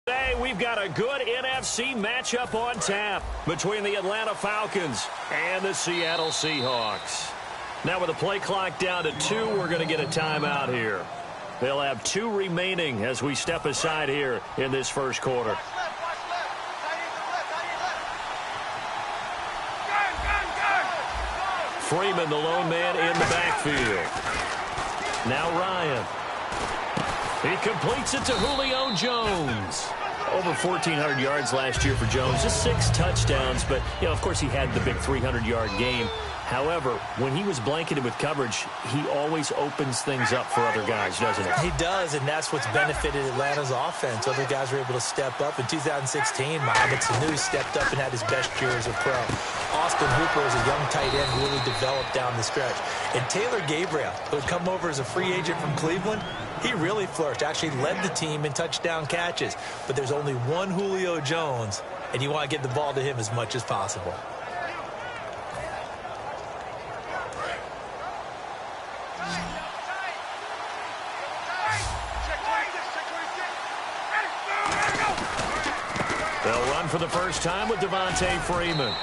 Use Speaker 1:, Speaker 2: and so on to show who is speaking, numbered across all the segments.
Speaker 1: Today, we've got a good NFC matchup on tap between the Atlanta Falcons and the Seattle Seahawks. Now with the play clock down to 2, we're going to get a timeout here. They'll have 2 remaining as we step aside here in this first quarter. Freeman, the lone man in the backfield. Now Ryan. He completes it to Julio Jones. Over 1,400 yards last year for Jones. Just 6 touchdowns, but, of course he had the big 300-yard game. However, when he was blanketed with coverage, he always opens things up for other guys, doesn't he?
Speaker 2: He does, and that's what's benefited Atlanta's offense. Other guys were able to step up. In 2016, Mohamed Sanu stepped up and had his best year as a pro. Austin Hooper is a young tight end who really developed down the stretch. And Taylor Gabriel, who had come over as a free agent from Cleveland, he really flourished, actually led the team in touchdown catches. But there's only one Julio Jones, and you want to get the ball to him as much as possible.
Speaker 1: They'll run for the first time with Devontae Freeman.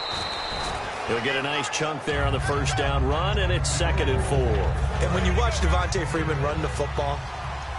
Speaker 1: He'll get a nice chunk there on the first down run, and it's 2nd and 4.
Speaker 2: And when you watch Devontae Freeman run the football,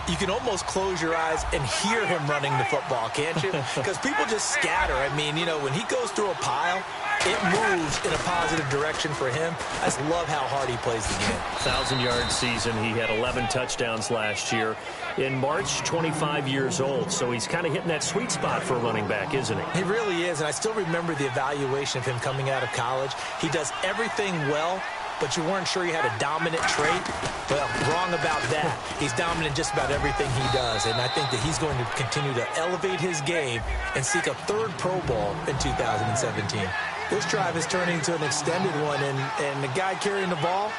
Speaker 2: you can almost close your eyes and hear him running the football, can't you? Because people just scatter. I mean, when he goes through a pile, it moves in a positive direction for him. I just love how hard he plays the game.
Speaker 1: 1,000-yard season. He had 11 touchdowns last year. In March, 25 years old. So he's kind of hitting that sweet spot for a running back, isn't he?
Speaker 2: He really is, and I still remember the evaluation of him coming out of college. He does everything well, but you weren't sure he had a dominant trait. Well, wrong about that. He's dominant just about everything he does, and I think that he's going to continue to elevate his game and seek a 3rd Pro Bowl in 2017. This drive is turning into an extended one, and the guy carrying the ball,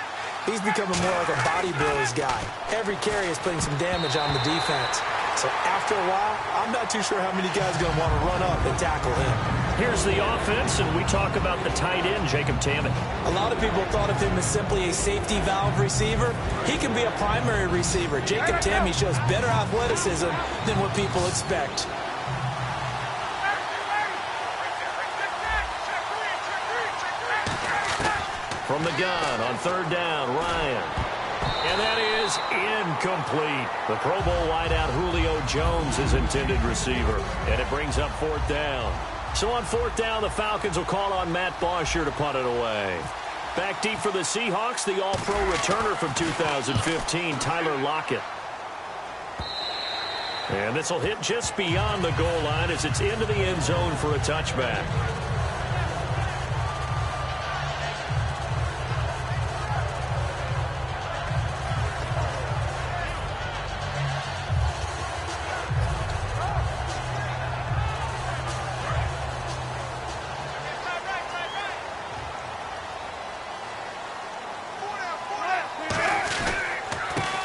Speaker 2: he's becoming more like a body blows guy. Every carry is putting some damage on the defense. So after a while, I'm not too sure how many guys are going to want to run up and tackle him.
Speaker 1: Here's the offense, and we talk about the tight end, Jacob Tammett.
Speaker 2: A lot of people thought of him as simply a safety valve receiver. He can be a primary receiver. Jacob Tammett shows better athleticism than what people expect.
Speaker 1: From the gun on 3rd down, Ryan. And that is incomplete. The Pro Bowl wideout Julio Jones is intended receiver. And it brings up 4th down. So on 4th down, the Falcons will call on Matt Bosher to punt it away. Back deep for the Seahawks, the All-Pro returner from 2015, Tyler Lockett. And this will hit just beyond the goal line as it's into the end zone for a touchback.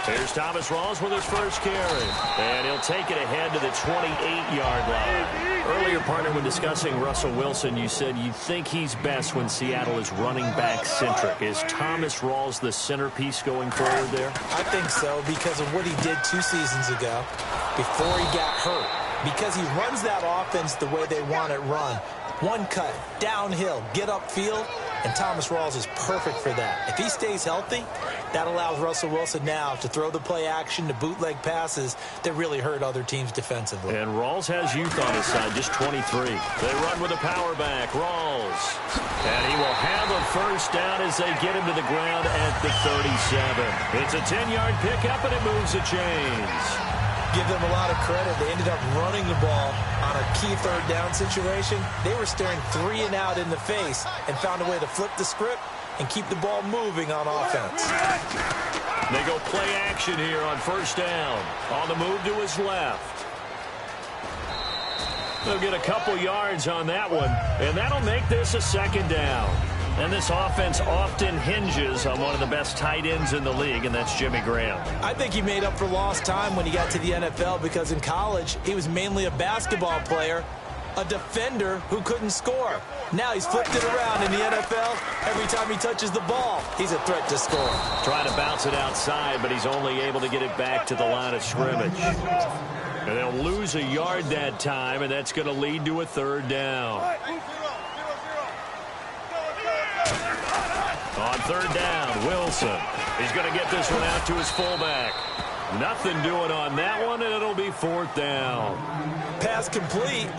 Speaker 1: Here's Thomas Rawls with his first carry. And he'll take it ahead to the 28-yard line. Earlier, partner, when discussing Russell Wilson, you said you think he's best when Seattle is running back-centric. Is Thomas Rawls the centerpiece going forward there?
Speaker 2: I think so because of what he did 2 seasons ago before he got hurt. Because he runs that offense the way they want it run. One cut, downhill, get upfield, and Thomas Rawls is perfect for that. If he stays healthy, that allows Russell Wilson now to throw the play action, to bootleg passes that really hurt other teams defensively.
Speaker 1: And Rawls has youth on his side, just 23. They run with a power back, Rawls. And he will have a first down as they get him to the ground at the 37. It's a 10-yard pickup, and it moves the chains.
Speaker 2: Give them a lot of credit. They ended up running the ball on a key 3rd down situation. They were staring 3 and out in the face and found a way to flip the script and keep the ball moving on offense.
Speaker 1: They go play action here on 1st down. On the move to his left. They'll get a couple yards on that one, and that'll make this a 2nd down. And this offense often hinges on one of the best tight ends in the league, and that's Jimmy Graham.
Speaker 2: I think he made up for lost time when he got to the NFL because in college, he was mainly a basketball player, a defender who couldn't score. Now he's flipped it around in the NFL. Every time he touches the ball, he's a threat to score.
Speaker 1: Trying to bounce it outside, but he's only able to get it back to the line of scrimmage. And they'll lose a yard that time, and that's going to lead to a third down. On third down, Wilson. He's going to get this one out to his fullback. Nothing doing on that one, and it'll be fourth down.
Speaker 2: Pass complete,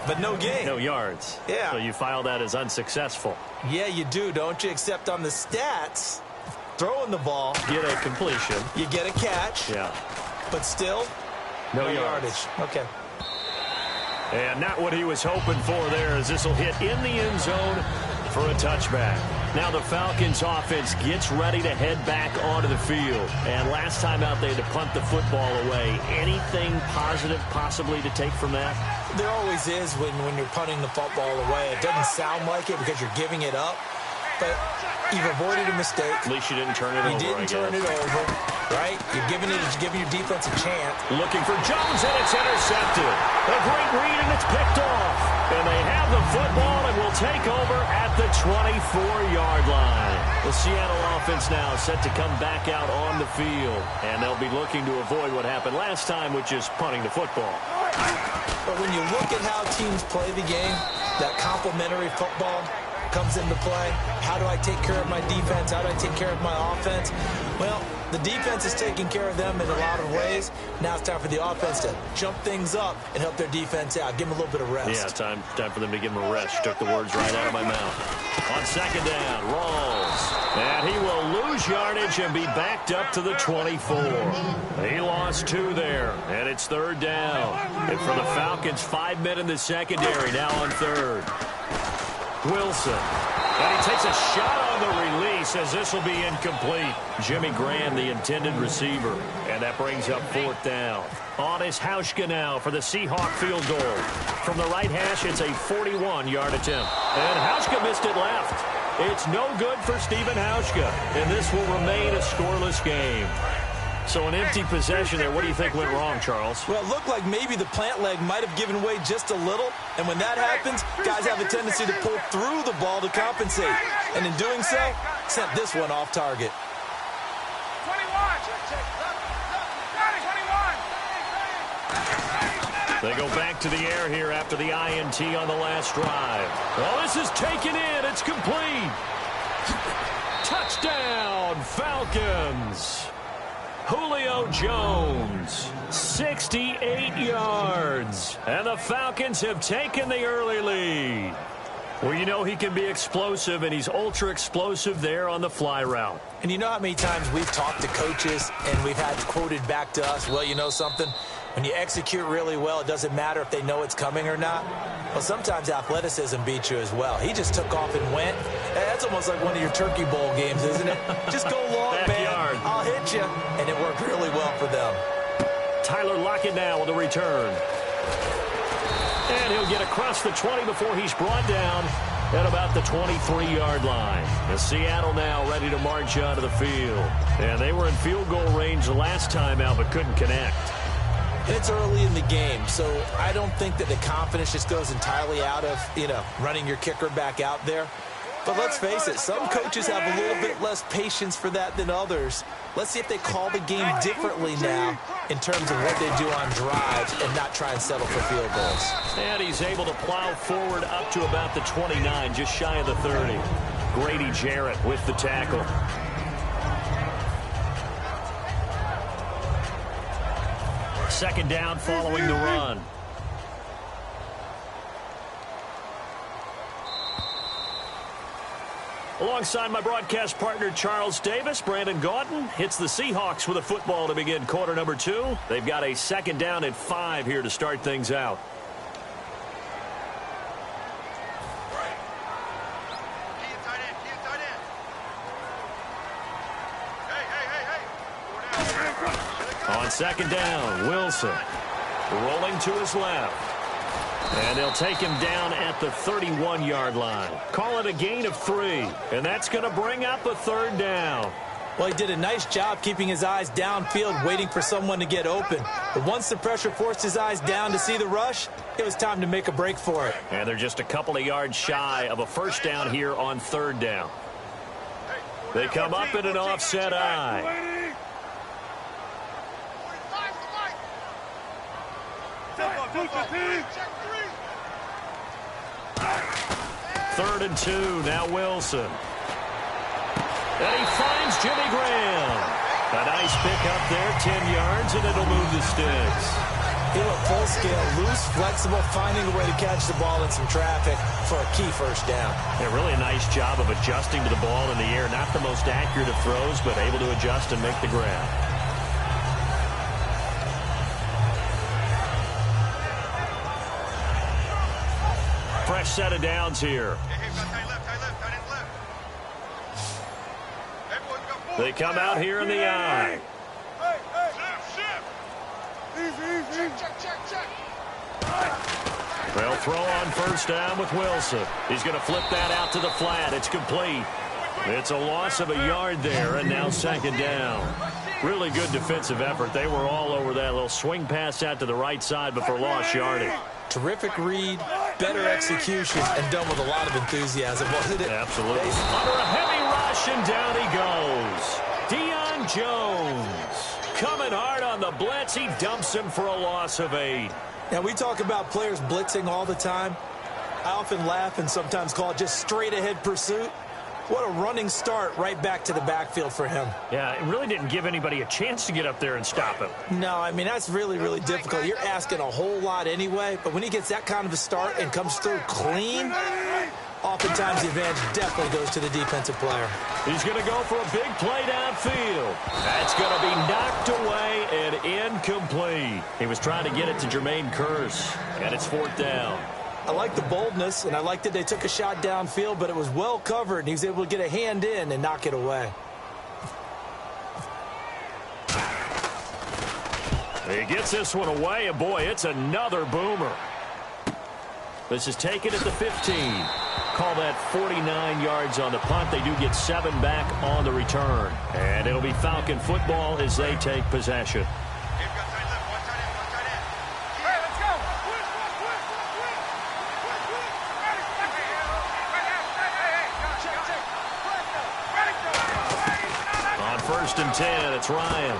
Speaker 2: but no gain.
Speaker 1: No yards.
Speaker 2: Yeah.
Speaker 1: So you file that as unsuccessful.
Speaker 2: Yeah, you do, don't you? Except on the stats, throwing the ball.
Speaker 1: Get a completion.
Speaker 2: You get a catch.
Speaker 1: Yeah.
Speaker 2: But still,
Speaker 1: no
Speaker 2: yardage. Okay.
Speaker 1: And not what he was hoping for there, as this will hit in the end zone for a touchback. Now the Falcons offense gets ready to head back onto the field. And last time out, they had to punt the football away. Anything positive possibly to take from that?
Speaker 2: There always is when you're punting the football away. It doesn't sound like it because you're giving it up. But you've avoided a mistake.
Speaker 1: At least you didn't turn it over,
Speaker 2: You didn't turn it over, right? You're giving your defense a chance.
Speaker 1: Looking for Jones, and it's intercepted. A great read, and it's picked off. And they have the football and will take over at the 24-yard line. The Seattle offense now set to come back out on the field. And they'll be looking to avoid what happened last time, which is punting the football.
Speaker 2: But when you look at how teams play the game, that complementary football comes into play. How do I take care of my defense? How do I take care of my offense? Well, the defense is taking care of them in a lot of ways. Now it's time for the offense to jump things up and help their defense out. Give them a little bit of rest.
Speaker 1: Yeah, time for them to give him a rest. You took the words right out of my mouth. On second down, Rawls. And he will lose yardage and be backed up to the 24. He lost 2 there, and it's third down. And for the Falcons, 5 men in the secondary now on third. Wilson. And he takes a shot on the release as this will be incomplete. Jimmy Graham, the intended receiver. And that brings up fourth down. On is Hauschka now for the Seahawk field goal. From the right hash, it's a 41-yard attempt. And Hauschka missed it left. It's no good for Stephen Hauschka. And this will remain a scoreless game. So an empty possession there. What do you think went wrong, Charles?
Speaker 2: Well, it looked like maybe the plant leg might have given way just a little. And when that happens, guys have a tendency to pull through the ball to compensate. And in doing so, sent this one off target.
Speaker 1: 21. They go back to the air here after the INT on the last drive. Well, this is taken in. It's complete. Touchdown, Falcons. Julio Jones, 68 yards. And the Falcons have taken the early lead. Well, you know he can be explosive, and he's ultra-explosive there on the fly route.
Speaker 2: And you know how many times we've talked to coaches and we've had quoted back to us, well, you know something? When you execute really well, it doesn't matter if they know it's coming or not. Well, sometimes athleticism beats you as well. He just took off and went. That's almost like one of your Turkey Bowl games, isn't it? Just go long,
Speaker 1: Backyard.
Speaker 2: man. I'll hit you. And it worked really well for them.
Speaker 1: Tyler Lockett now with the return. And he'll get across the 20 before he's brought down at about the 23-yard line. The Seattle now ready to march onto the field. And they were in field goal range the last time out but couldn't connect.
Speaker 2: It's early in the game, so I don't think that the confidence just goes entirely out of, running your kicker back out there. But let's face it, some coaches have a little bit less patience for that than others. Let's see if they call the game differently now in terms of what they do on drives and not try and settle for field goals.
Speaker 1: And he's able to plow forward up to about the 29, just shy of the 30. Grady Jarrett with the tackle. Second down following the run. Alongside my broadcast partner, Charles Davis, Brandon Gaudin hits the Seahawks with a football to begin quarter number 2. They've got a second down and 5 here to start things out. On second down, Wilson rolling to his left. And they'll take him down at the 31-yard line. Call it a gain of 3. And that's going to bring up a third down.
Speaker 2: Well, he did a nice job keeping his eyes downfield, waiting for someone to get open. But once the pressure forced his eyes down to see the rush, it was time to make a break for it.
Speaker 1: And they're just a couple of yards shy of a first down here on third down. They come up in an offset eye. Third and 2, now Wilson. And he finds Jimmy Graham. A nice pickup there, 10 yards, and it'll move the sticks.
Speaker 2: He looked full scale, loose, flexible, finding a way to catch the ball in some traffic for a key first down.
Speaker 1: Yeah, really a nice job of adjusting to the ball in the air. Not the most accurate of throws, but able to adjust and make the grab. Fresh set of downs here. They come out here in the eye. They'll throw on first down with Wilson. He's going to flip that out to the flat. It's complete. It's a loss of a yard there, and now second down. Really good defensive effort. They were all over that little swing pass out to the right side, but for lost yardage.
Speaker 2: Terrific read, better execution, and done with a lot of enthusiasm, wasn't it?
Speaker 1: Absolutely. Under a heavy rush, and down he goes. Deion Jones coming hard on the blitz. He dumps him for a loss of 8.
Speaker 2: Now, we talk about players blitzing all the time. I often laugh and sometimes call it just straight-ahead pursuit. What a running start right back to the backfield for him.
Speaker 1: Yeah, it really didn't give anybody a chance to get up there and stop him.
Speaker 2: No, I mean, that's really, really difficult. You're asking a whole lot anyway, but when he gets that kind of a start and comes through clean, oftentimes the advantage definitely goes to the defensive player.
Speaker 1: He's going to go for a big play downfield. That's going to be knocked away and incomplete. He was trying to get it to Jermaine Kearse, and it's fourth down.
Speaker 2: I like the boldness, and I like that they took a shot downfield, but it was well covered, and he was able to get a hand in and knock it away.
Speaker 1: He gets this one away, and boy, it's another boomer. This is taken at the 15. Call that 49 yards on the punt. They do get 7 back on the return. And it'll be Falcon football as they take possession. On first and 10, it's Ryan.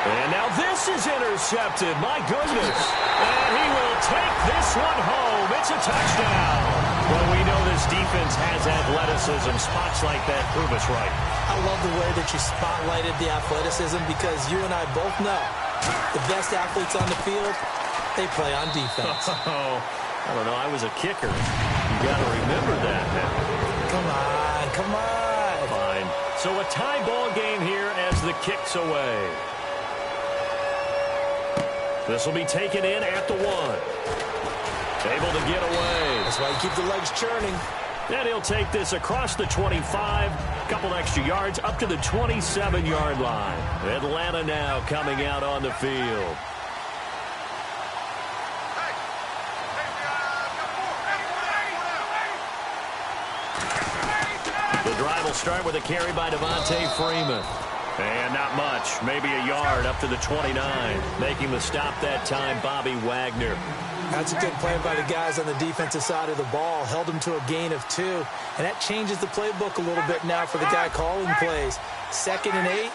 Speaker 1: And now this is intercepted. My goodness. And he will take this one home. It's a touchdown. Well, we know this defense has athleticism. Spots like that prove us right.
Speaker 2: I love the way that you spotlighted the athleticism because you and I both know the best athletes on the field, they play on defense.
Speaker 1: Oh, I don't know. I was a kicker. You got to remember that now.
Speaker 2: Come on, come on.
Speaker 1: Fine. So a tie ball game here as the kick's away. This will be taken in at the 1. Able to get away.
Speaker 2: That's why you keep the legs churning.
Speaker 1: And he'll take this across the 25, a couple extra yards, up to the 27-yard line. Atlanta now coming out on the field. The drive will start with a carry by Devontae Freeman. And not much, maybe a yard up to the 29. Making the stop that time, Bobby Wagner.
Speaker 2: That's a good play by the guys on the defensive side of the ball. Held him to a gain of 2. And that changes the playbook a little bit now for the guy calling plays. 2nd and 8.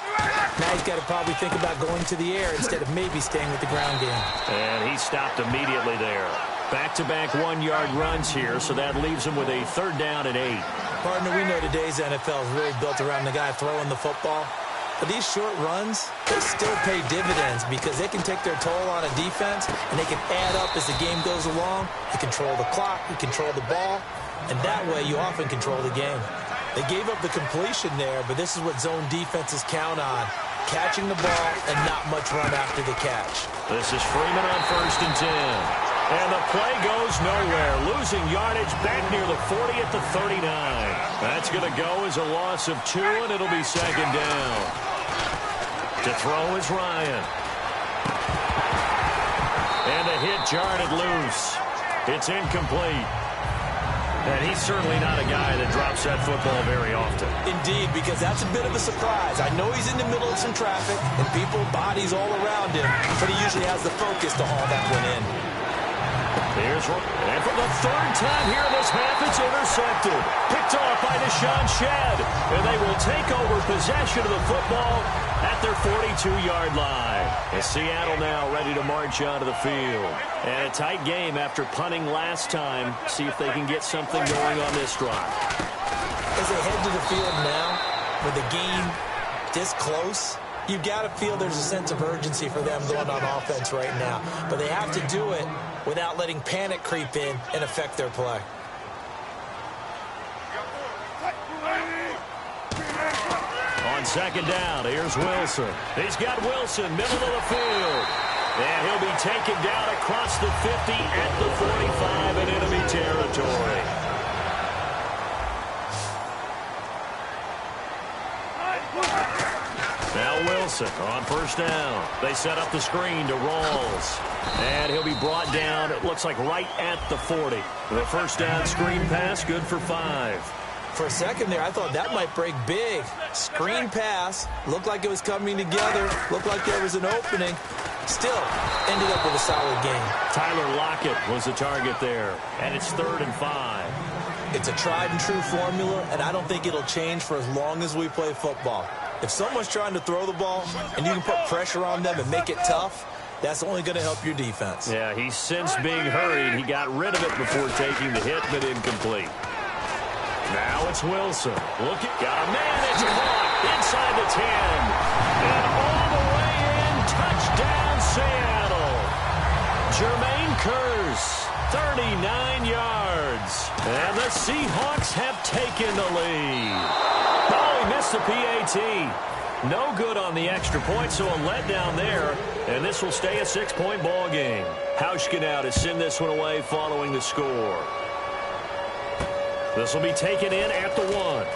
Speaker 2: Now he's got to probably think about going to the air instead of maybe staying with the ground game.
Speaker 1: And he stopped immediately there. Back-to-back 1-yard runs here, so that leaves him with a 3rd down and 8.
Speaker 2: Partner, we know today's NFL is really built around the guy throwing the football. But these short runs, they still pay dividends because they can take their toll on a defense and they can add up as the game goes along. You control the clock, you control the ball, and that way you often control the game. They gave up the completion there, but this is what zone defenses count on. Catching the ball and not much run after the catch.
Speaker 1: This is Freeman on 1st and 10. And the play goes nowhere. Losing yardage back near the 40 at the 39. That's going to go as a loss of 2, and it'll be 2nd down. To throw is Ryan. And the hit jarred it loose. It's incomplete. And he's certainly not a guy that drops that football very often.
Speaker 2: Indeed, because that's a bit of a surprise. I know he's in the middle of some traffic and people, bodies all around him, but he usually has the focus to haul that one in.
Speaker 1: And for the third time here in this half, it's intercepted. Picked off by Deshaun Shedd. And they will take over possession of the football at their 42-yard line. And Seattle now ready to march onto the field. And a tight game after punting last time. See if they can get something going on this drive.
Speaker 2: As they head to the field now, with the game this close, you've got to feel there's a sense of urgency for them going on offense right now. But they have to do it without letting panic creep in and affect their play.
Speaker 1: On second down, here's Wilson. He's got Wilson, middle of the field. And he'll be taken down across the 50 at the 45 in enemy territory. Now Wilson on first down. They set up the screen to Rawls. And he'll be brought down, it looks like right at the 40. The first down screen pass, good for 5.
Speaker 2: For a second there, I thought that might break big. Screen pass, looked like it was coming together, looked like there was an opening. Still, ended up with a solid game.
Speaker 1: Tyler Lockett was the target there, and it's 3rd and 5.
Speaker 2: It's a tried and true formula, and I don't think it'll change for as long as we play football. If someone's trying to throw the ball and you can put pressure on them and make it tough, that's only going to help your defense.
Speaker 1: Yeah, he's since being hurried. He got rid of it before taking the hit, but incomplete. Now it's Wilson. Look at, got a man. It's caught inside the 10. And all the way in, touchdown Seattle. Jermaine Kearse, 39 yards. And the Seahawks have taken the lead. Oh, he missed the PAT. No good on the extra point, so a letdown there. And this will stay a 6-point ball game. Hauschka now to send this one away following the score. This will be taken in at the 1.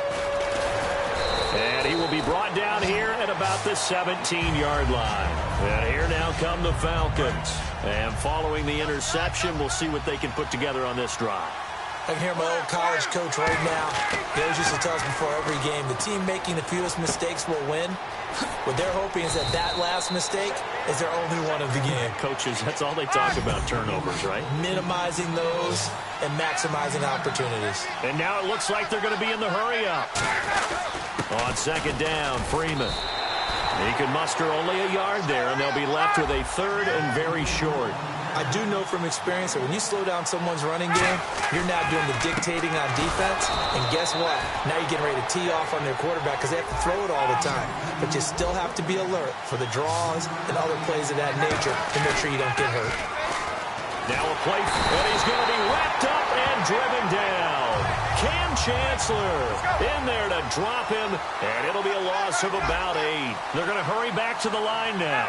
Speaker 1: And he will be brought down here at about the 17-yard line. And here now come the Falcons. And following the interception, we'll see what they can put together on this drive.
Speaker 2: I can hear my old college coach right now. He always used to tell us before every game, the team making the fewest mistakes will win. What they're hoping is that last mistake is their only one of the game.
Speaker 1: Coaches, that's all they talk about, turnovers, right?
Speaker 2: Minimizing those and maximizing opportunities.
Speaker 1: And now it looks like they're going to be in the hurry-up. On second down, Freeman. He can muster only a yard there, and they'll be left with a 3rd and very short.
Speaker 2: I do know from experience that when you slow down someone's running game, you're now doing the dictating on defense. And guess what? Now you're getting ready to tee off on their quarterback because they have to throw it all the time. But you still have to be alert for the draws and other plays of that nature to make sure you don't get hurt.
Speaker 1: Now a play, and he's going to be wrapped up and driven down. Cam Chancellor in there to drop him, and it'll be a loss of about 8. They're going to hurry back to the line now.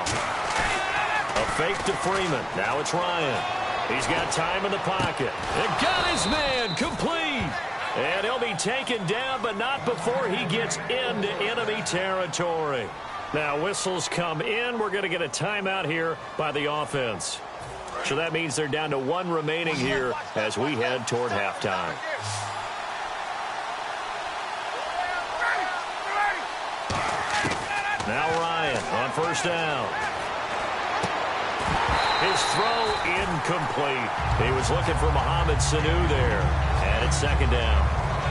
Speaker 1: A fake to Freeman. Now it's Ryan. He's got time in the pocket. And got his man complete. And he'll be taken down, but not before he gets into enemy territory. Now whistles come in. We're going to get a timeout here by the offense. So that means they're down to 1 remaining here as we head toward halftime. Now Ryan on first down. His throw incomplete. He was looking for Mohamed Sanu there. And it's second down.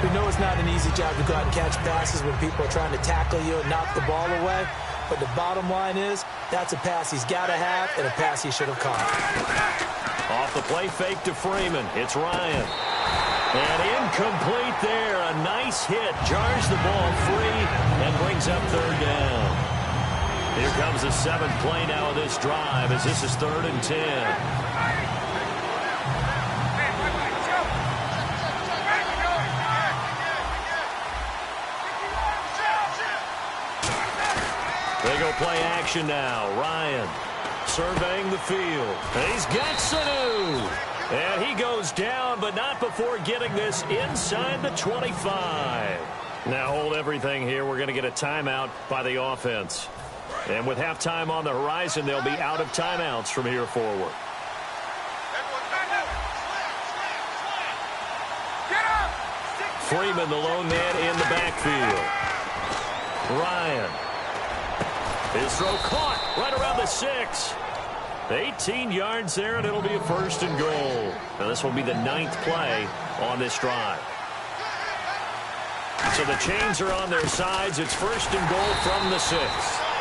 Speaker 2: We know it's not an easy job to go out and catch passes when people are trying to tackle you and knock the ball away. But the bottom line is, that's a pass he's got to have and a pass he should have caught.
Speaker 1: Off the play fake to Freeman. It's Ryan. And incomplete there. A nice hit. Jars the ball free and brings up 3rd down. Here comes the 7th play now of this drive as this is 3rd and 10. They go play action now. Ryan surveying the field. He's got Sanu. And he goes down, but not before getting this inside the 25. Now hold everything here. We're going to get a timeout by the offense. And with halftime on the horizon, they'll be out of timeouts from here forward. Freeman, the lone man in the backfield. Ryan. His throw caught right around the 6. 18 yards there, and it'll be a 1st and goal. Now, this will be the 9th play on this drive. So the chains are on their sides. It's 1st and goal from the 6.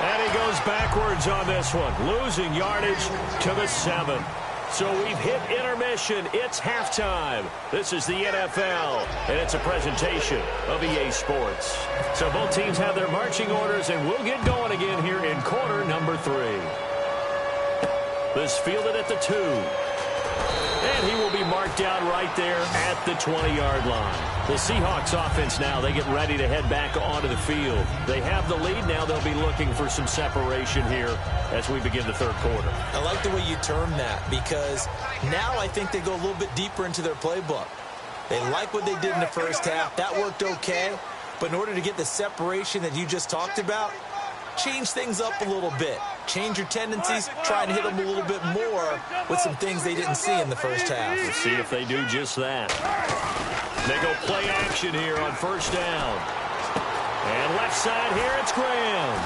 Speaker 1: And he goes backwards on this one, losing yardage to the 7. So we've hit intermission. It's halftime. This is the NFL, and it's a presentation of EA Sports. So both teams have their marching orders, and we'll get going again here in quarter number 3. This fielded at the 2. And he will be marked down right there at the 20-yard line. The Seahawks offense now, they get ready to head back onto the field. They have the lead. Now they'll be looking for some separation here as we begin the 3rd quarter.
Speaker 2: I like the way you term that, because now I think they go a little bit deeper into their playbook. They like what they did in the 1st half. That worked okay. But in order to get the separation that you just talked about, change things up a little bit. Change your tendencies, try and hit them a little bit more with some things they didn't see in the 1st half.
Speaker 1: We'll see if they do just that. They go play action here on 1st down. And left side here, it's Graham.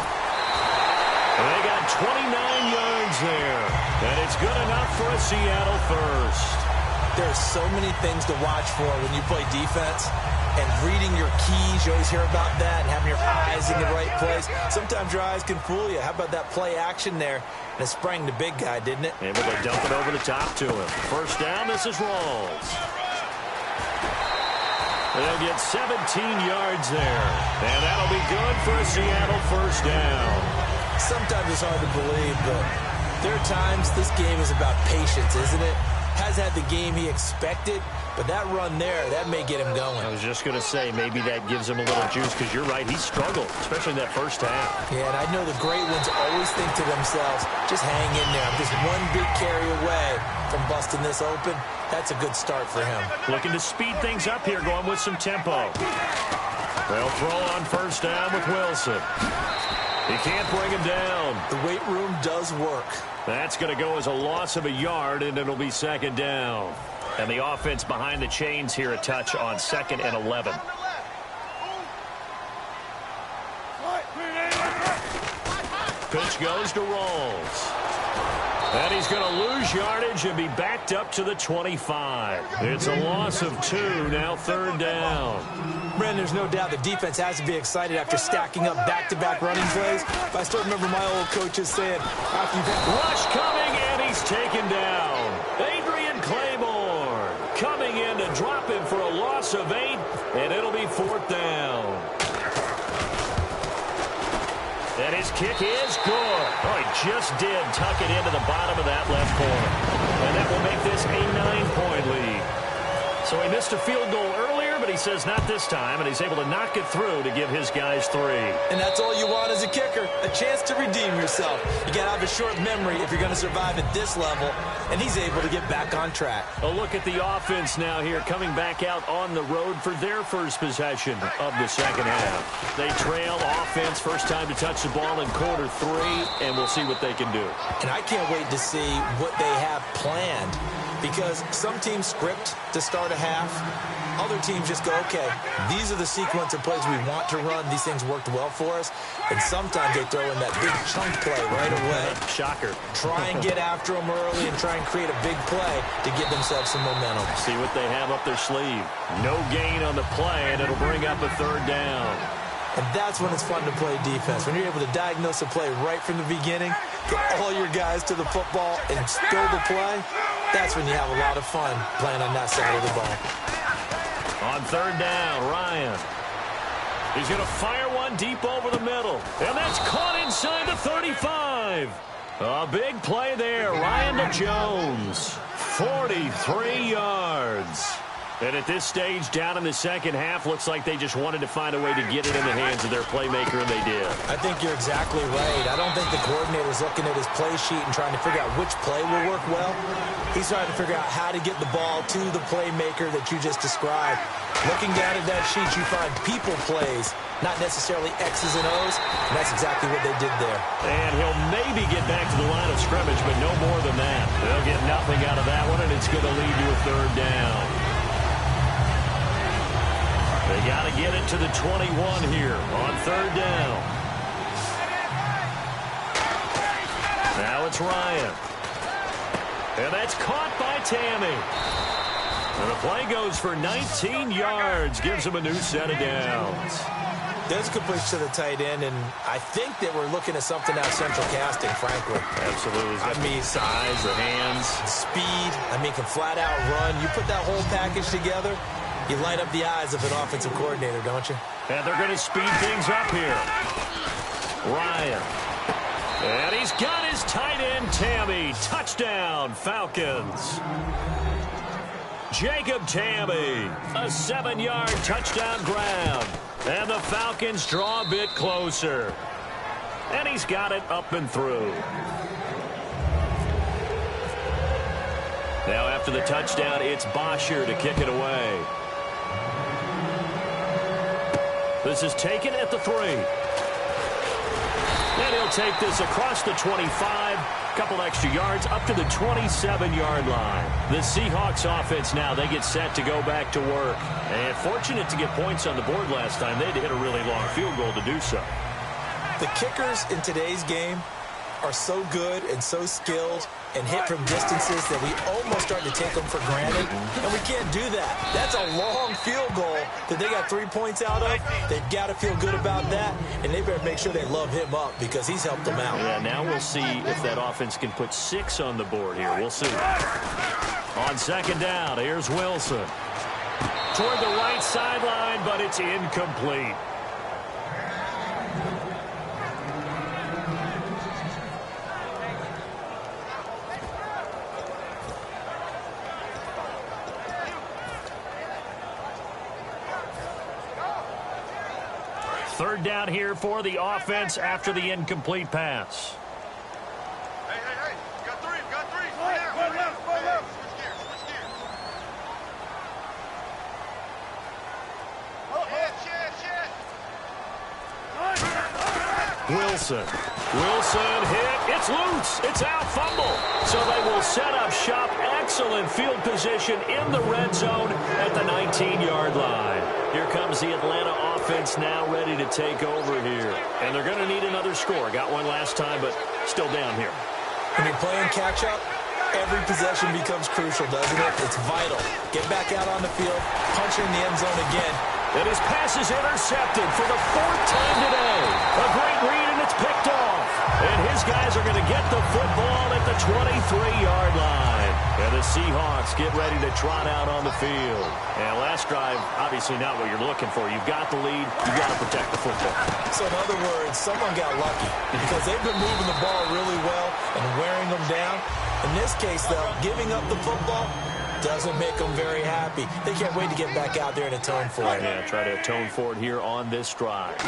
Speaker 1: And they got 29 yards there. And it's good enough for a Seattle 1st.
Speaker 2: There's so many things to watch for when you play defense. And reading your keys, you always hear about that, and having your eyes in the right place. Sometimes your eyes can fool you. How about that play action there? And it sprang the big guy, didn't it?
Speaker 1: And they dump it over the top to him. 1st down, this is Rawls. They'll get 17 yards there. And that'll be good for a Seattle 1st down.
Speaker 2: Sometimes it's hard to believe, but there are times this game is about patience, isn't it? Has had the game he expected, but that run there, that may get him going.
Speaker 1: I was just going to say, maybe that gives him a little juice, because you're right, he struggled, especially in that 1st half.
Speaker 2: Yeah, and I know the great ones always think to themselves, just hang in there. I'm just one big carry away from busting this open. That's a good start for him.
Speaker 1: Looking to speed things up here, going with some tempo. They'll throw on 1st down with Wilson. He can't bring him down.
Speaker 2: The weight room does work.
Speaker 1: That's going to go as a loss of a yard, and it'll be 2nd down. And the offense behind the chains here, a touch on 2nd and 11. Pitch goes to Rawls. And he's going to lose yardage and be backed up to the 25. It's a loss of 2, now 3rd down.
Speaker 2: Brandon, there's no doubt the defense has to be excited after stacking up back-to-back running plays. But I still remember my old coaches saying, after you've had
Speaker 1: rush coming, and he's taken down. Adrian Claiborne coming in to drop him for a loss of 8, and it'll be 4th down. And his kick is good. Oh, he just did tuck it into the bottom of that left corner. And that will make this a 9-point lead. So he missed a field goal earlier, but he says not this time, and he's able to knock it through to give his guys 3.
Speaker 2: And that's all you want as a kicker, a chance to redeem yourself. You got to have a short memory if you're going to survive at this level, and he's able to get back on track.
Speaker 1: A look at the offense now here, coming back out on the road for their 1st possession of the 2nd half. They trail offense, first time to touch the ball in quarter 3, and we'll see what they can do.
Speaker 2: And I can't wait to see what they have planned, because some teams script to start a half. Other teams just go, okay, these are the sequence of plays we want to run. These things worked well for us. And sometimes they throw in that big chunk play right away.
Speaker 1: Shocker.
Speaker 2: Try and get after them early and try and create a big play to give themselves some momentum.
Speaker 1: See what they have up their sleeve. No gain on the play, and it'll bring up a 3rd down.
Speaker 2: And that's when it's fun to play defense. When you're able to diagnose a play right from the beginning, get all your guys to the football and go the play, that's when you have a lot of fun playing on that side of the ball.
Speaker 1: On 3rd down, Ryan. He's going to fire one deep over the middle. And that's caught inside the 35. A big play there. Ryan to Jones. 43 yards. And at this stage, down in the 2nd half, looks like they just wanted to find a way to get it in the hands of their playmaker, and they did.
Speaker 2: I think you're exactly right. I don't think the coordinator's looking at his play sheet and trying to figure out which play will work well. He's trying to figure out how to get the ball to the playmaker that you just described. Looking down at that sheet, you find people plays, not necessarily X's and O's, and that's exactly what they did there.
Speaker 1: And he'll maybe get back to the line of scrimmage, but no more than that. They'll get nothing out of that one, and it's going to lead to a 3rd down. They got to get it to the 21 here on 3rd down. Now it's Ryan. And that's caught by Tammy. And the play goes for 19 yards. Gives him a new set of downs.
Speaker 2: There's a completion to the tight end, and I think that we're looking at something out central casting, frankly.
Speaker 1: Absolutely.
Speaker 2: I mean,
Speaker 1: size, the hands.
Speaker 2: Speed. I mean, can flat out run. You put that whole package together, you light up the eyes of an offensive coordinator, don't you?
Speaker 1: And they're going to speed things up here. Ryan. And he's got his tight end, Tammy. Touchdown, Falcons. Jacob Tammy, a 7-yard touchdown grab. And the Falcons draw a bit closer. And he's got it up and through. Now after the touchdown, it's Bosher to kick it away. This is taken at the 3. And he'll take this across the 25. Couple extra yards up to the 27-yard line. The Seahawks offense now, they get set to go back to work. And fortunate to get points on the board last time. They had to hit a really long field goal to do so.
Speaker 2: The kickers in today's game are so good and so skilled and hit from distances that we almost start to take them for granted. And we can't do that. That's a long field goal that they got 3 points out of. They've got to feel good about that, and they better make sure they love him up because he's helped them out.
Speaker 1: Yeah, now we'll see if that offense can put 6 on the board here. We'll see. On second down, here's Wilson. Toward the right sideline, but it's incomplete. Third down here for the offense after the incomplete pass.
Speaker 3: Hey. Got three. Go left. Switch gears.
Speaker 1: Wilson hit. It's loose. It's out. Fumble. So they will set up shop. Excellent field position in the red zone at the 19-yard line. Here comes the Atlanta offense now ready to take over here. And they're going to need another score. Got one last time, but still down here.
Speaker 2: When you're playing catch-up, every possession becomes crucial, doesn't it? It's vital. Get back out on the field, punch in the end zone again.
Speaker 1: And his pass is intercepted for the 4th time today. A great read, and it's picked off. And his guys are going to get the football at the 23-yard line. And the Seahawks get ready to trot out on the field. And last drive, obviously not what you're looking for. You've got the lead. You've got to protect the football.
Speaker 2: So in other words, someone got lucky because they've been moving the ball really well and wearing them down. In this case, though, giving up the football doesn't make them very happy. They can't wait to get back out there and atone for it.
Speaker 1: Yeah, try to atone for it here on this drive.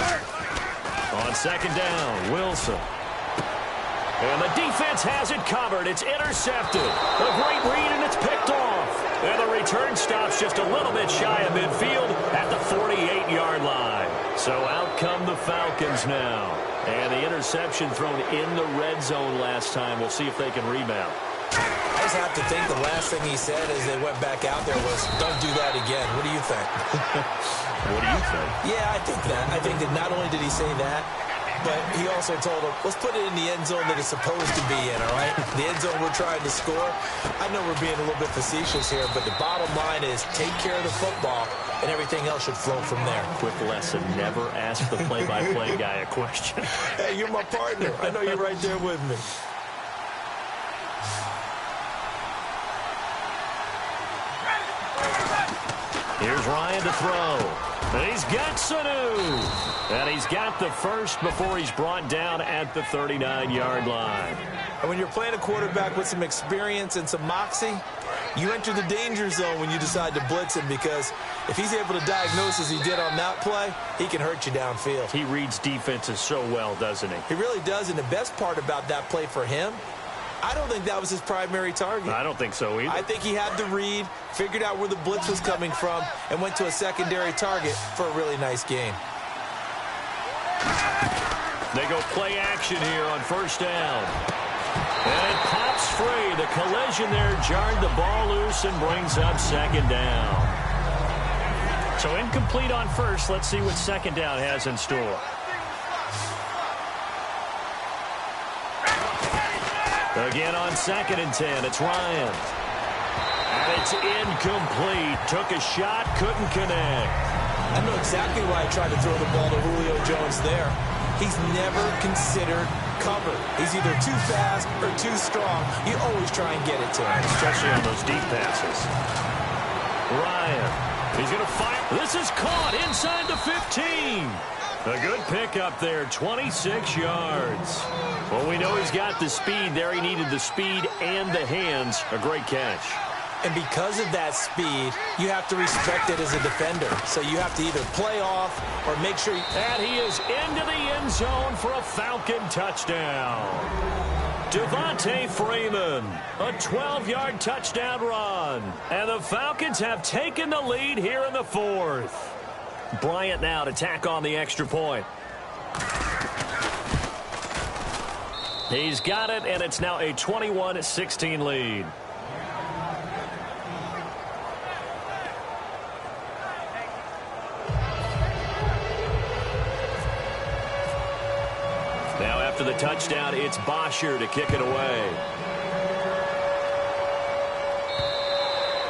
Speaker 1: On second down, Wilson. And the defense has it covered. It's intercepted. A great read, and it's picked off. And the return stops just a little bit shy of midfield at the 48-yard line. So out come the Falcons now. And the interception thrown in the red zone last time. We'll see if they can rebound.
Speaker 2: I just have to think the last thing he said as they went back out there was, don't do that again. What do you think?
Speaker 1: What do you think?
Speaker 2: Yeah, I think that. I think that not only did he say that, but he also told him, let's put it in the end zone that it's supposed to be in, all right? The end zone we're trying to score. I know we're being a little bit facetious here, but the bottom line is take care of the football, and everything else should flow from there.
Speaker 1: Quick lesson, never ask the play-by-play guy a question.
Speaker 2: Hey, you're my partner. I know you're right there with me.
Speaker 1: Here's Ryan to throw. And he's got Sanu. And he's got the first before he's brought down at the 39-yard line.
Speaker 2: And when you're playing a quarterback with some experience and some moxie, you enter the danger zone when you decide to blitz him, because if he's able to diagnose as he did on that play, he can hurt you downfield.
Speaker 1: He reads defenses so well, doesn't he?
Speaker 2: He really does, and the best part about that play for him, I don't think that was his primary target.
Speaker 1: I don't think so either.
Speaker 2: I think he had the read, figured out where the blitz was coming from, and went to a secondary target for a really nice game.
Speaker 1: They go play action here on first down. And it pops free. The collision there jarred the ball loose and brings up second down. So incomplete on first. Let's see what second down has in store. Again on 2nd and 10, it's Ryan. And it's incomplete. Took a shot, couldn't connect.
Speaker 2: I know exactly why I tried to throw the ball to Julio Jones there. He's never considered cover. He's either too fast or too strong. You always try and get it to him.
Speaker 1: Especially on those deep passes. Ryan. He's going to fire. This is caught inside the 15. A good pickup there, 26 yards. Well, we know he's got the speed there. He needed the speed and the hands. A great catch.
Speaker 2: And because of that speed, you have to respect it as a defender. So you have to either play off or make sure.
Speaker 1: And he is into the end zone for a Falcon touchdown. Devontae Freeman, a 12-yard touchdown run. And the Falcons have taken the lead here in the 4th. Bryant now to tack on the extra point. He's got it, and it's now a 21-16 lead. Now after the touchdown, it's Bosher to kick it away.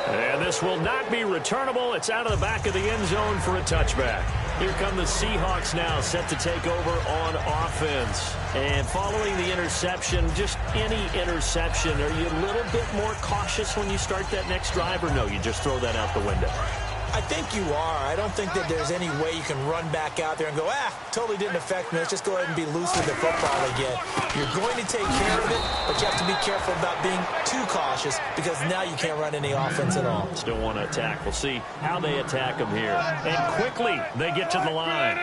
Speaker 1: And this will not be returnable. It's out of the back of the end zone for a touchback. Here come the Seahawks now, set to take over on offense. And following the interception, just any interception, are you a little bit more cautious when you start that next drive, or no, you just throw that out the window?
Speaker 2: I think you are. I don't think that there's any way you can run back out there and go, totally didn't affect me. Let's just go ahead and be loose with the football again. You're going to take care of it, but you have to be careful about being too cautious because now you can't run any offense at all.
Speaker 1: Still want to attack. We'll see how they attack them here. And quickly, they get to the line.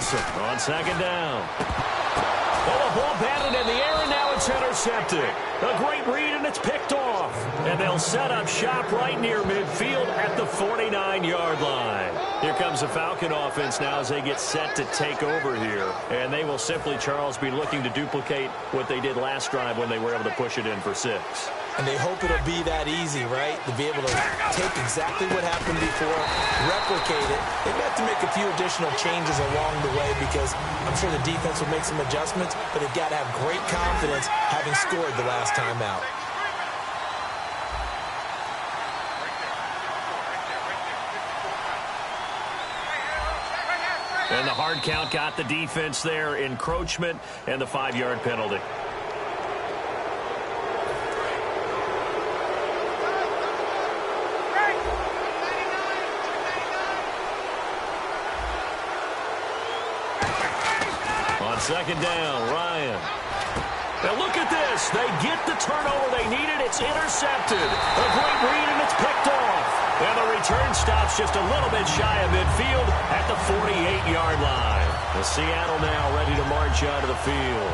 Speaker 1: On 2nd down. Oh, the ball batted in the air, and now it's intercepted. A great read, and it's picked off. And they'll set up shop right near midfield at the 49-yard line. Here comes the Falcon offense now as they get set to take over here. And they will simply, Charles, be looking to duplicate what they did last drive when they were able to push it in for 6.
Speaker 2: And they hope it'll be that easy, right? To be able to take exactly what happened before, replicate it. They've got to make a few additional changes along the way because I'm sure the defense will make some adjustments, but they've got to have great confidence having scored the last time out.
Speaker 1: And the hard count got the defense there, encroachment, and the 5-yard penalty. On 2nd down, Ryan. Now look at this. They get the turnover they needed. It's intercepted. A great read, and it's picked off. And the return stops just a little bit shy of midfield at the 48-yard line. The Seattle now ready to march out of the field.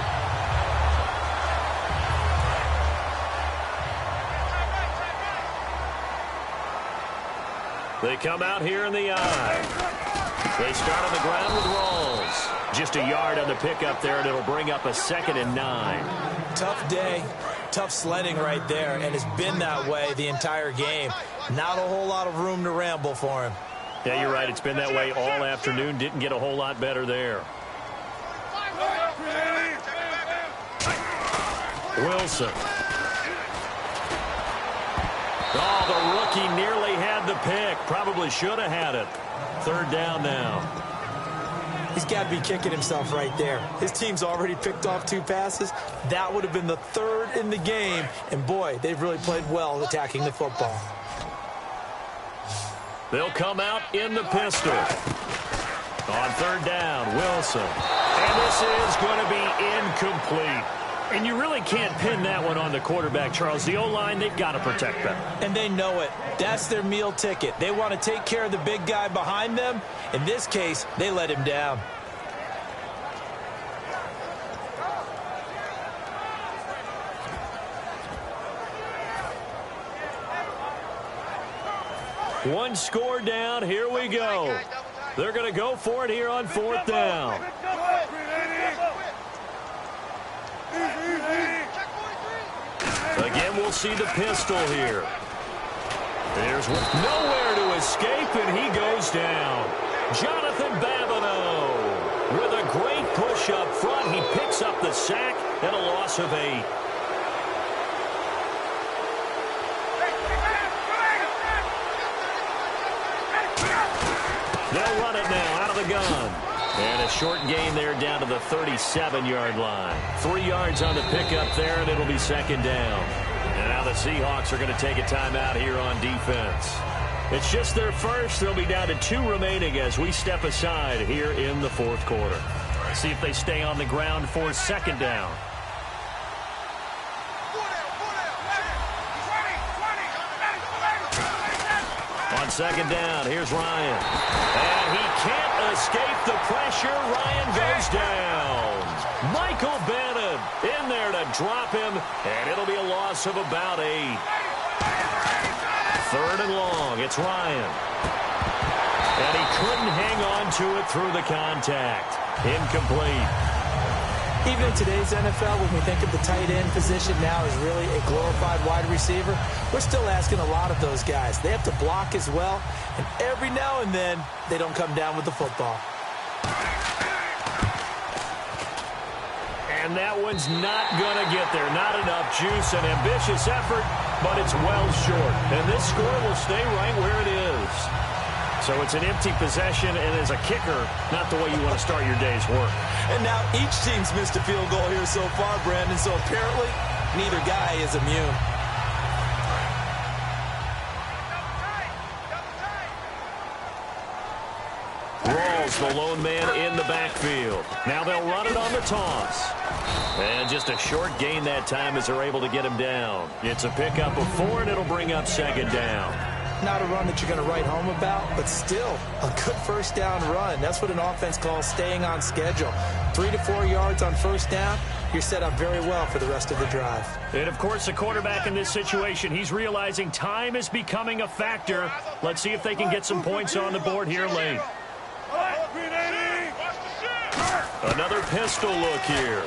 Speaker 1: They come out here in the eye. They start on the ground with Rawls. Just a yard on the pickup there, and it'll bring up a 2nd and 9.
Speaker 2: Tough day, tough sledding right there, and it's been that way the entire game. Not a whole lot of room to ramble for him.
Speaker 1: Yeah, you're right. It's been that way all afternoon. Didn't get a whole lot better there. Wilson. Oh, the rookie nearly had the pick. Probably should have had it. 3rd down now.
Speaker 2: He's got to be kicking himself right there. His team's already picked off 2 passes. That would have been the 3rd in the game. And, boy, they've really played well attacking the football.
Speaker 1: They'll come out in the pistol. On 3rd down, Wilson. And this is going to be incomplete. And you really can't pin that one on the quarterback, Charles. The O-line, they've got to protect that.
Speaker 2: And they know it. That's their meal ticket. They want to take care of the big guy behind them. In this case, they let him down.
Speaker 1: One score down. Here we go. They're going to go for it here on 4th down. Again, we'll see the pistol here. There's nowhere to escape, and he goes down. Jonathan Babineau with a great push up front. He picks up the sack and a loss of 8. They'll run it now out of the gun. And a short gain there down to the 37-yard line. 3 yards on the pickup there, and it'll be second down. And now the Seahawks are going to take a timeout here on defense. It's just their first. They'll be down to 2 remaining as we step aside here in the fourth quarter. See if they stay on the ground for second down. On second down, here's Ryan. And he can't escape the pressure. Ryan goes down. Michael Bennett in there to drop him, and it'll be a loss of about 8. Third and long, it's Ryan. And he couldn't hang on to it through the contact. Incomplete.
Speaker 2: Even in today's NFL, when we think of the tight end position now as really a glorified wide receiver, we're still asking a lot of those guys. They have to block as well, and every now and then, they don't come down with the football.
Speaker 1: And that one's not going to get there. Not enough juice. An ambitious effort, but it's well short. And this score will stay right where it is. So it's an empty possession, and as a kicker, not the way you want to start your day's work.
Speaker 2: And now each team's missed a field goal here so far, Brandon, so apparently neither guy is immune.
Speaker 1: Rawls, the lone man in the backfield. Now they'll run it on the toss. And just a short gain that time as they're able to get him down. It's a pickup of 4, and it'll bring up second down.
Speaker 2: Not a run that you're going to write home about, but still a good first down run. That's what an offense calls staying on schedule. 3 to 4 yards on first down, you're set up very well for the rest of the drive.
Speaker 1: And, of course, the quarterback in this situation, he's realizing time is becoming a factor. Let's see if they can get some points on the board here late. Another pistol look here.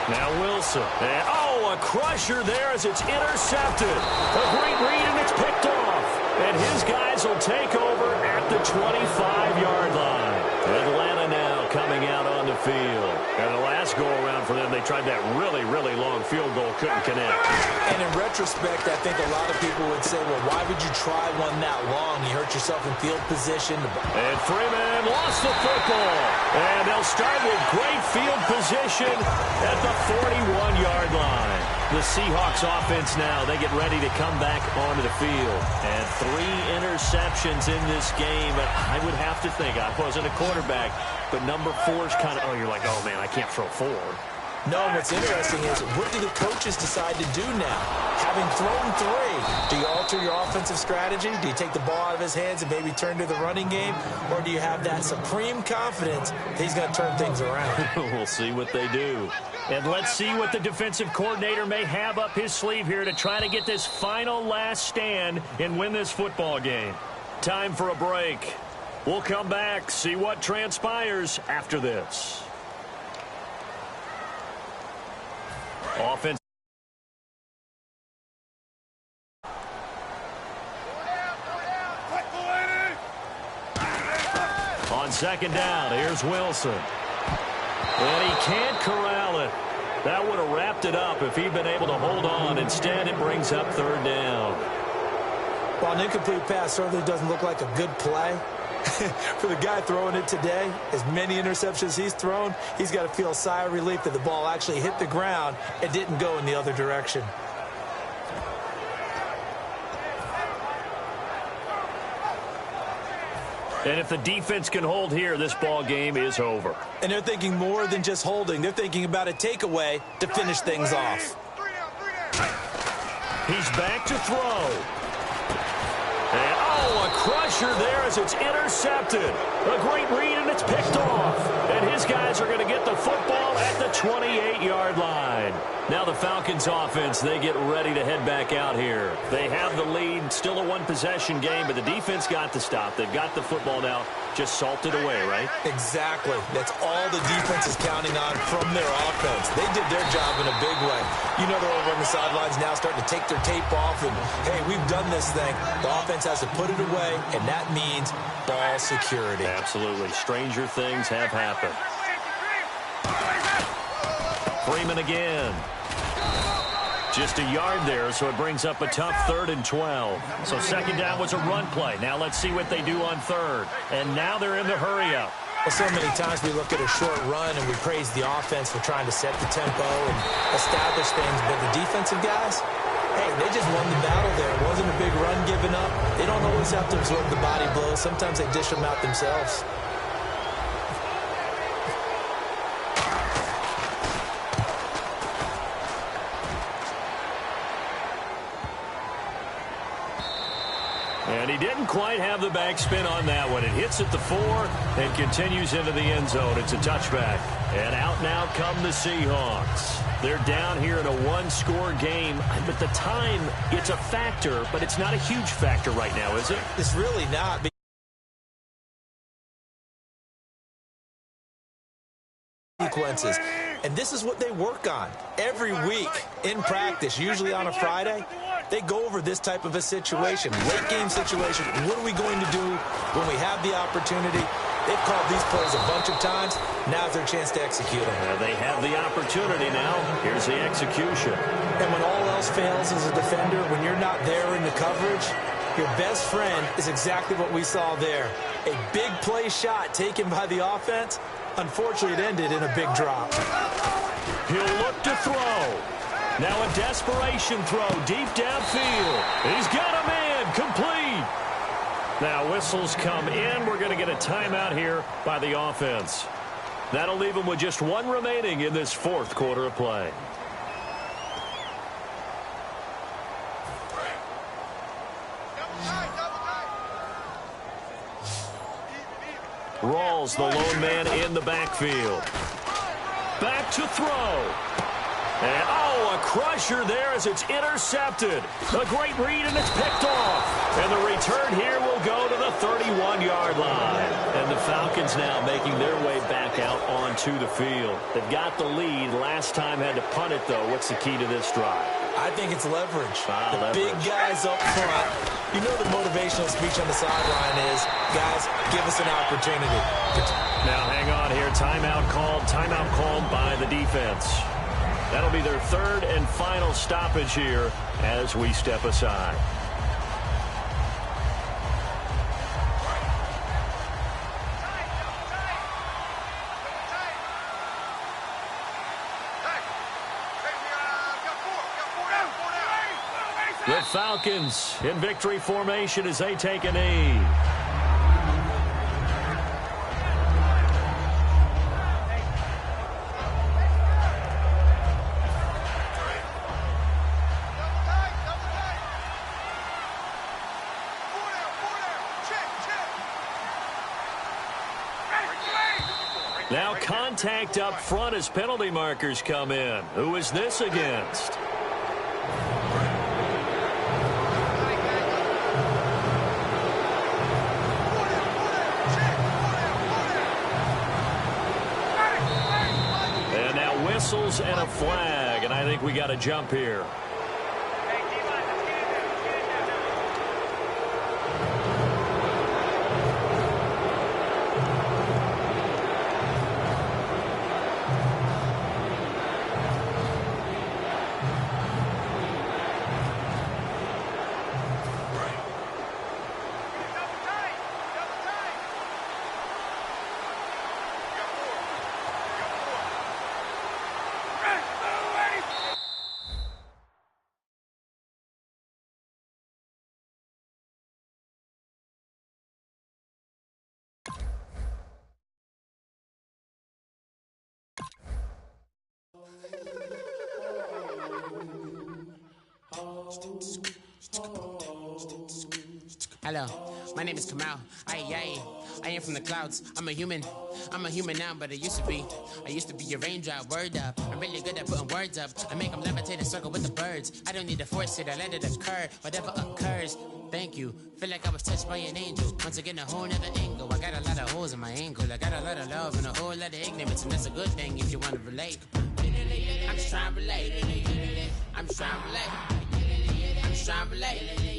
Speaker 1: Now Wilson. And, a crusher there as it's intercepted. A great read, and it's picked off. And his guys will take over at the 25-yard line. Atlanta now coming out on the field. And the last go-around for them, they tried that really, really long field goal, couldn't connect.
Speaker 2: And in retrospect, I think a lot of people would say, well, why would you try one that long? You hurt yourself in field position.
Speaker 1: And Freeman lost the football. And they'll start with great field position at the 41-yard line. The Seahawks offense now, they get ready to come back onto the field. And 3 interceptions in this game. I would have to think, I wasn't a quarterback, but number 4 is kind of, you're like, oh, man, I can't throw 4.
Speaker 2: No, what's interesting is, what do the coaches decide to do now? Having thrown 3, do you alter your offensive strategy? Do you take the ball out of his hands and maybe turn to the running game? Or do you have that supreme confidence that he's going to turn things around?
Speaker 1: We'll see what they do. And let's see what the defensive coordinator may have up his sleeve here to try to get this final last stand and win this football game. Time for a break. We'll come back, see what transpires after this. Offense. On second down, here's Wilson. And he can't corral it. That would have wrapped it up if he'd been able to hold on. Instead, it brings up third down.
Speaker 2: While an incomplete pass certainly doesn't look like a good play, for the guy throwing it today, as many interceptions he's thrown, he's got to feel a sigh of relief that the ball actually hit the ground and didn't go in the other direction.
Speaker 1: And if the defense can hold here, this ball game is over.
Speaker 2: And they're thinking more than just holding. They're thinking about a takeaway to finish things off.
Speaker 1: He's back to throw. And, oh, a crusher there as it's intercepted. A great read, and it's picked off. And his guys are going to get the football at the 28-yard line. Now the Falcons offense, they get ready to head back out here. They have the lead, still a one-possession game, but the defense got the stop. They've got the football now, just salted away, right?
Speaker 2: Exactly. That's all the defense is counting on from their offense. They did their job in a big way. You know they're over on the sidelines now starting to take their tape off, and, hey, we've done this thing. The offense has to put it away, and that means ball security.
Speaker 1: Absolutely. Stranger things have happened. Freeman again. Just a yard there, so it brings up a tough 3rd and 12. So second down was a run play. Now let's see what they do on third. And now they're in the hurry-up.
Speaker 2: Well, so many times we look at a short run and we praise the offense for trying to set the tempo and establish things. But the defensive guys, hey, they just won the battle there. It wasn't a big run given up. They don't always have to absorb the body blows. Sometimes they dish them out themselves.
Speaker 1: And he didn't quite have the backspin on that one. It hits at the 4 and continues into the end zone. It's a touchback. And out now come the Seahawks. They're down here in a one-score game. But the time, it's a factor, but it's not a huge factor right now, is it?
Speaker 2: It's really not. Sequences. And this is what they work on every week in practice, usually on a Friday. They go over this type of a situation, late game situation. What are we going to do when we have the opportunity? They've called these plays a bunch of times. Now's their chance to execute them.
Speaker 1: They have the opportunity now. Here's the execution.
Speaker 2: And when all else fails as a defender, when you're not there in the coverage, your best friend is exactly what we saw there. A big play shot taken by the offense. Unfortunately, it ended in a big drop.
Speaker 1: He'll look to throw. Now a desperation throw deep downfield. He's got a man complete. Now whistles come in. We're going to get a timeout here by the offense. That'll leave them with just one remaining in this fourth quarter of play. Rawls, the lone man in the backfield. Back to throw. And, oh, a crusher there as it's intercepted. A great read, and it's picked off. And the return here will go to the 31-yard line. And the Falcons now making their way back out onto the field. They've got the lead. Last time had to punt it, though. What's the key to this drive?
Speaker 2: I think it's leverage.
Speaker 1: Leverage.
Speaker 2: Big guys up front. You know the motivational speech on the sideline is, guys, give us an opportunity.
Speaker 1: Now, hang on here. Timeout called by the defense. That'll be their third and final stoppage here as we step aside. The Falcons in victory formation as they take a knee. Now contact up front as penalty markers come in. Who is this against? And now whistles and a flag, and I think we got a jump here.
Speaker 4: Hello, my name is Kamal. I am from the clouds. I'm a human now, but I used to be. I used to be a raindrop, word up. I'm really good at putting words up. I make them levitate and circle with the birds. I don't need to force it, I let it occur. Whatever occurs, thank you. Feel like I was touched by an angel. Once again, a whole nother angle. I got a lot of holes in my angle. I got a lot of love and a whole lot of ignorance, and that's a good thing if you want to relate. I'm just trying to relate. I'm just trying to relate. I'm just trying to relate.